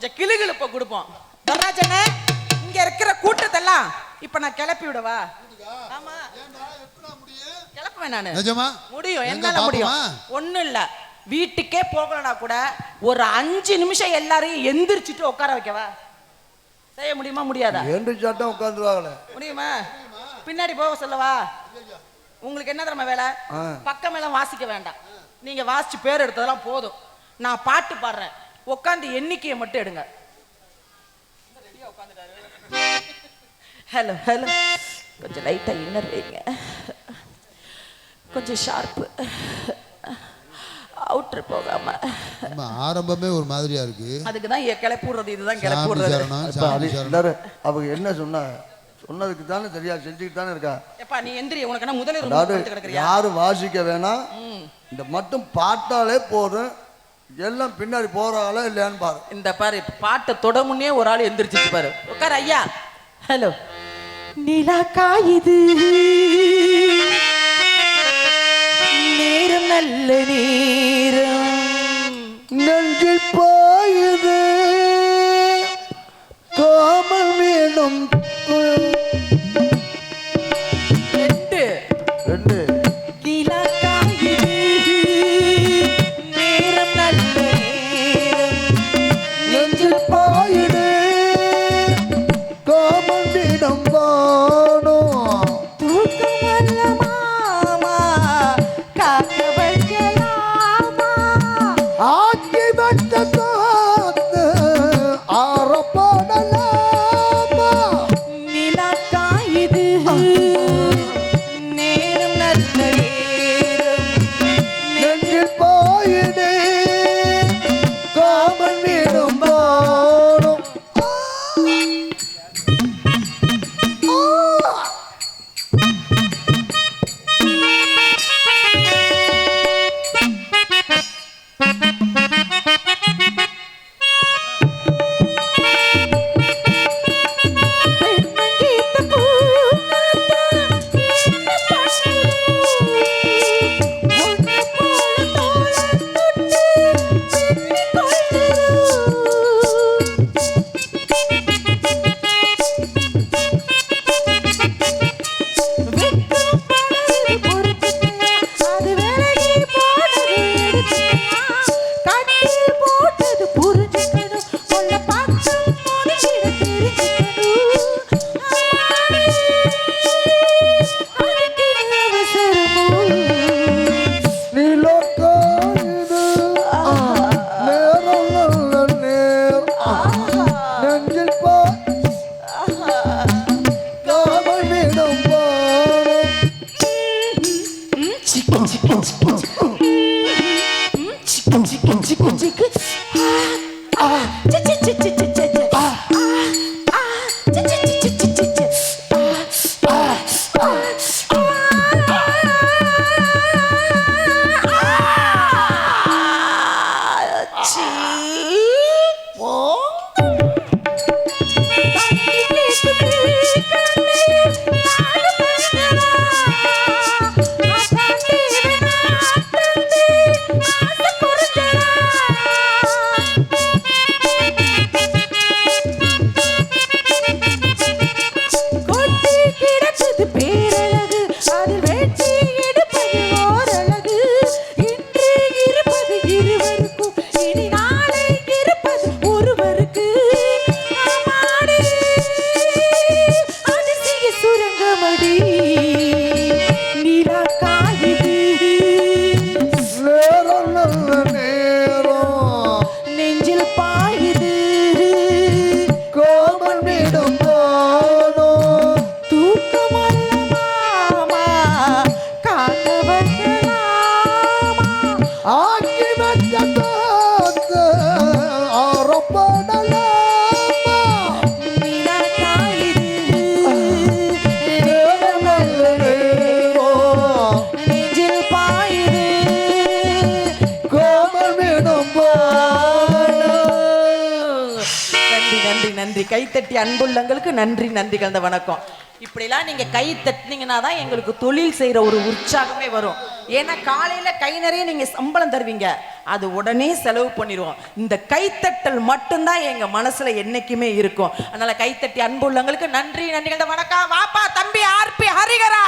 கொஞ்சம் கிளுகிழுப்ப கொடுப்போம். தர்ராஜனே, இங்க இருக்கிற கூட்டத்தெல்லாம் இப்ப நான் கிளப்பி விடவா? ஆமா, கிளப்புவேன் நானு. முடியும், என்னால முடியும். ஒண்ணும் இல்ல, வீட்டுக்கே போகலனா கூட ஒரு 5 நிமிஷம் எல்லாரையும் எந்திரிச்சிட்டு உட்கார வைக்கவா? செய்ய முடியுமா முடியாதா? எந்திரிச்சாட்டம் உட்காந்துருவாங்களே. முடியுமா? பின்னாடி போக சொல்லவா? உங்களுக்கு என்ன தரமா வேலை? பக்கம் எல்லாம் வாசிக்க வேண்டாம், நீங்க வாசிச்சு பேர் எடுத்ததெல்லாம் போதும். நான் பாட்டு பாடுறேன், உட்காந்து எண்ணிக்கையை மட்டும் எடுங்க. ஹலோ ஹலோ, கொஞ்சம் லைட்டா இன்னர் வைங்க, கொஞ்சம் ஷார்ப்பு, அவுட்டர் போகாம. ஆரம்பமே ஒரு மாதிரியா இருக்கு. அதுக்கு தான் கிளப்பி விடுறது, இதுதான் கிளப்பி விடுறது. அவங்க என்ன சொன்னதுக்கு தானே சரியா செஞ்சுக்கிட்டு தானே இருக்கா. எப்பா நீ எந்திரி, உனக்கு என்ன முதல்ல யாரும் வாசிக்க வேணாம், இந்த மட்டும் பாட்டாலே போதும், எல்லாம் பின்னாடி போறாங்களா இல்லையான்னு பாரு. இந்த பாரு, பாட்டை தொட முன்னே ஒரு ஆள் எந்திரிச்சிட்டு பாரு. உட்கார் ஐயா. ஹலோ. நிலா காயுது, நேரம் நல்ல நேரம், நெஞ்சில் பாயுது காமல் வேணும். ரெண்டு நிலா காயுது, நேரம் நல்ல நேரம், நெஞ்சில் பாயுது காமல் வேணும் வானம். தூக்கம் அல்ல மாமா, காக்க வைக்கலாமா, ஆக்கி வந்த காத்து ஆரப்பாடலாமா. நிலா காயுது, நேரம் நல்ல நேரம், நெஞ்சில் பாயுது காமல் வேணும் வானம். நன்றி. கைத்தட்டி அன்புள்ளங்களுக்கு நன்றி, நன்றி கலந்த வணக்கம். இப்படிலாம் நீங்க கை தட்டினீங்கன்னா தான் எங்களுக்கு தொழில் செய்யற ஒரு உற்சாகமே வரும். ஏன்னா காலையில கை நிறைய நீங்க சம்பளம் தருவீங்க, அது உடனே செலவு பண்ணிடுவோம். இந்த கைத்தட்டல் மட்டும்தான் எங்க மனசுல என்னைக்குமே இருக்கும். அதனால கைத்தட்டி அன்பு உள்ளவங்களுக்கு நன்றி, நன்றிகள். வணக்கம். வாப்பா தம்பி ஆர்பி ஹரிகரா.